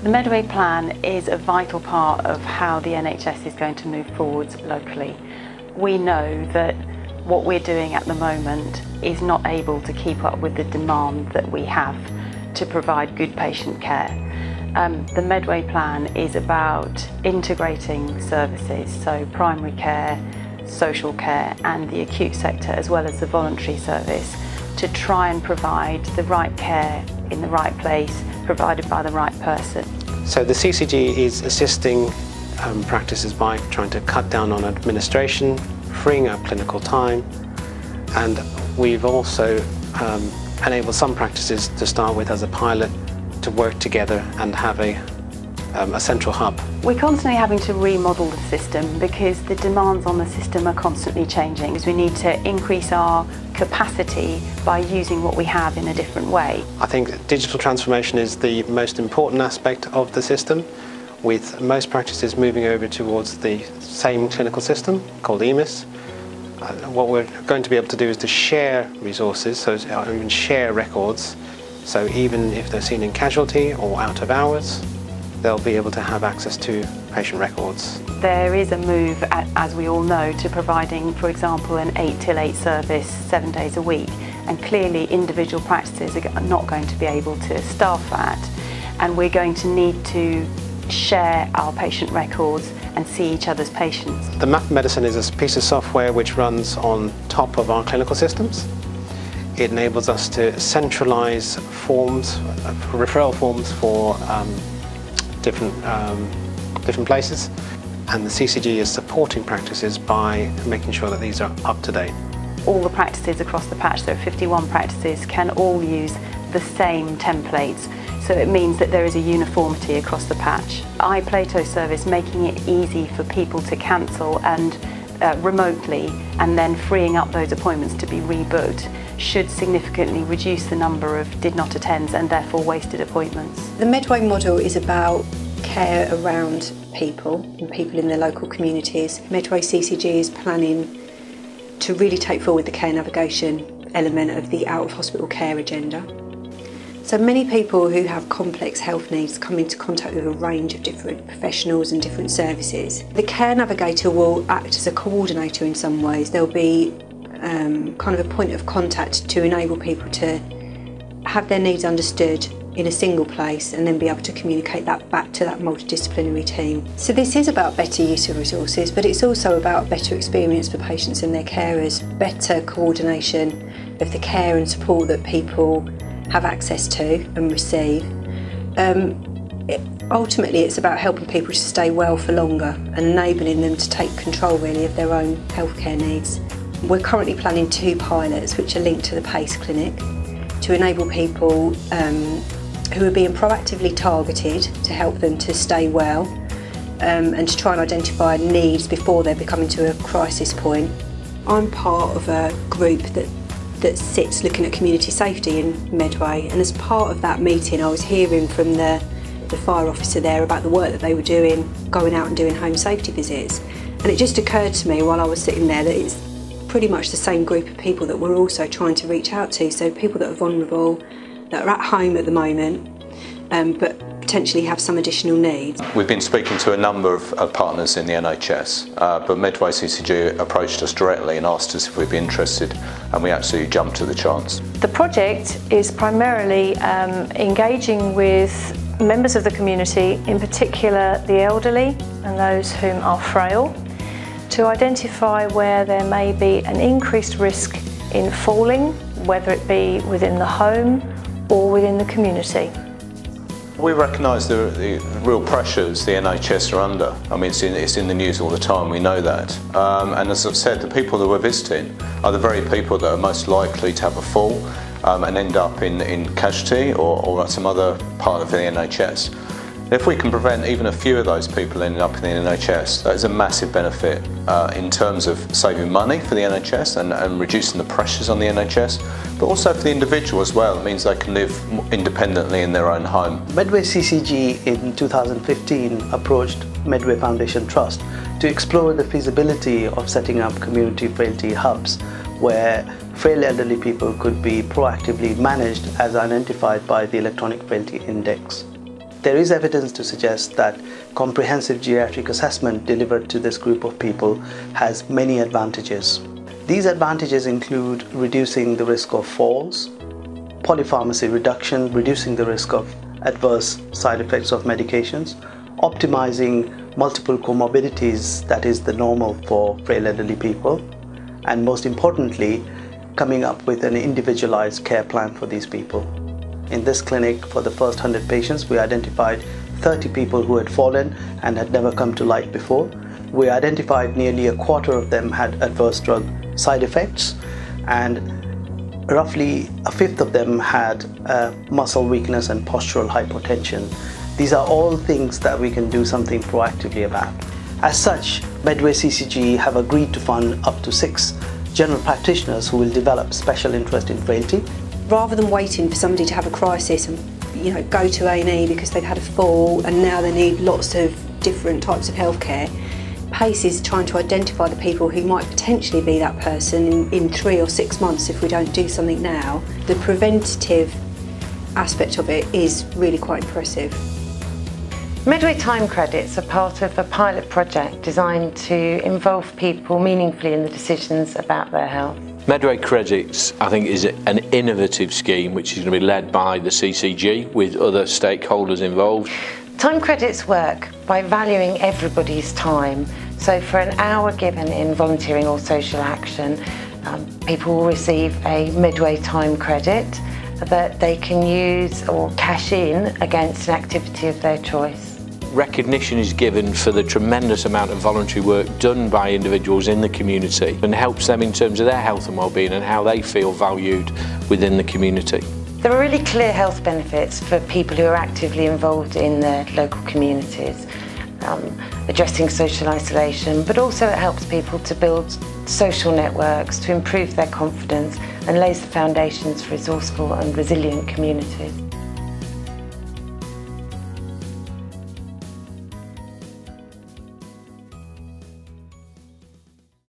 The Medway plan is a vital part of how the NHS is going to move forwards locally. We know that what we're doing at the moment is not able to keep up with the demand that we have to provide good patient care. The Medway plan is about integrating services, so primary care, social care and the acute sector as well as the voluntary service, to try and provide the right care in the right place, provided by the right person. So the CCG is assisting practices by trying to cut down on administration, freeing up clinical time, and we've also enabled some practices to start with as a pilot to work together and have a central hub. We're constantly having to remodel the system because the demands on the system are constantly changing. So we need to increase our capacity by using what we have in a different way. I think digital transformation is the most important aspect of the system, with most practices moving over towards the same clinical system called EMIS. What we're going to be able to do is to share resources, so even share records, so even if they're seen in casualty or out of hours, they'll be able to have access to patient records. There is a move, as we all know, to providing, for example, an 8 till 8 service 7 days a week, and clearly individual practices are not going to be able to staff that, and we're going to need to share our patient records and see each other's patients. The Map Medicine is a piece of software which runs on top of our clinical systems. It enables us to centralise forms, referral forms for different places, and the CCG is supporting practices by making sure that these are up to date. All the practices across the patch, there are 51 practices, can all use the same templates, so it means that there is a uniformity across the patch. iPlato service, making it easy for people to cancel and remotely, and then freeing up those appointments to be rebooked, should significantly reduce the number of did not attends and therefore wasted appointments. The Medway model is about care around people and people in their local communities. Medway CCG is planning to really take forward the care navigation element of the out-of-hospital care agenda. So many people who have complex health needs come into contact with a range of different professionals and different services. The care navigator will act as a coordinator in some ways. There'll be kind of a point of contact to enable people to have their needs understood in a single place and then be able to communicate that back to that multidisciplinary team. So this is about better use of resources, but it's also about better experience for patients and their carers, better coordination of the care and support that people have access to and receive. Ultimately it's about helping people to stay well for longer and enabling them to take control really of their own healthcare needs. We're currently planning 2 pilots which are linked to the PACE clinic to enable people who are being proactively targeted to help them to stay well and to try and identify needs before they become into a crisis point. I'm part of a group that sits looking at community safety in Medway, and as part of that meeting I was hearing from the fire officer there about the work that they were doing, going out and doing home safety visits, and it just occurred to me while I was sitting there that it's pretty much the same group of people that we're also trying to reach out to, so people that are vulnerable, that are at home at the moment, but potentially have some additional needs. We've been speaking to a number of partners in the NHS, but Medway CCG approached us directly and asked us if we'd be interested, and we absolutely jumped at the chance. The project is primarily engaging with members of the community, in particular the elderly and those whom are frail, to identify where there may be an increased risk in falling, whether it be within the home or within the community. We recognise the real pressures the NHS are under. I mean, it's in the news all the time, we know that. And as I've said, the people that we're visiting are the very people that are most likely to have a fall and end up in casualty or at some other part of the NHS. If we can prevent even a few of those people ending up in the NHS, that is a massive benefit in terms of saving money for the NHS and reducing the pressures on the NHS, but also for the individual as well. It means they can live independently in their own home. Medway CCG in 2015 approached Medway Foundation Trust to explore the feasibility of setting up community frailty hubs where frail elderly people could be proactively managed as identified by the Electronic Frailty Index. There is evidence to suggest that comprehensive geriatric assessment delivered to this group of people has many advantages. These advantages include reducing the risk of falls, polypharmacy reduction, reducing the risk of adverse side effects of medications, optimizing multiple comorbidities that is the normal for frail elderly people, and most importantly, coming up with an individualized care plan for these people. In this clinic, for the first 100 patients, we identified 30 people who had fallen and had never come to light before. We identified nearly a quarter of them had adverse drug side effects, and roughly a fifth of them had muscle weakness and postural hypotension. These are all things that we can do something proactively about. As such, Medway CCG have agreed to fund up to 6 general practitioners who will develop special interest in frailty. Rather than waiting for somebody to have a crisis and go to A&E because they've had a fall and now they need lots of different types of healthcare, PACE is trying to identify the people who might potentially be that person in 3 or 6 months if we don't do something now. The preventative aspect of it is really quite impressive. Medway Time Credits are part of a pilot project designed to involve people meaningfully in the decisions about their health. Medway Credits, I think, is an innovative scheme which is going to be led by the CCG with other stakeholders involved. Time credits work by valuing everybody's time. So for an hour given in volunteering or social action, people will receive a Medway Time credit that they can use or cash in against an activity of their choice. Recognition is given for the tremendous amount of voluntary work done by individuals in the community and helps them in terms of their health and well-being and how they feel valued within the community. There are really clear health benefits for people who are actively involved in their local communities, addressing social isolation, but also it helps people to build social networks, to improve their confidence and lays the foundations for resourceful and resilient communities.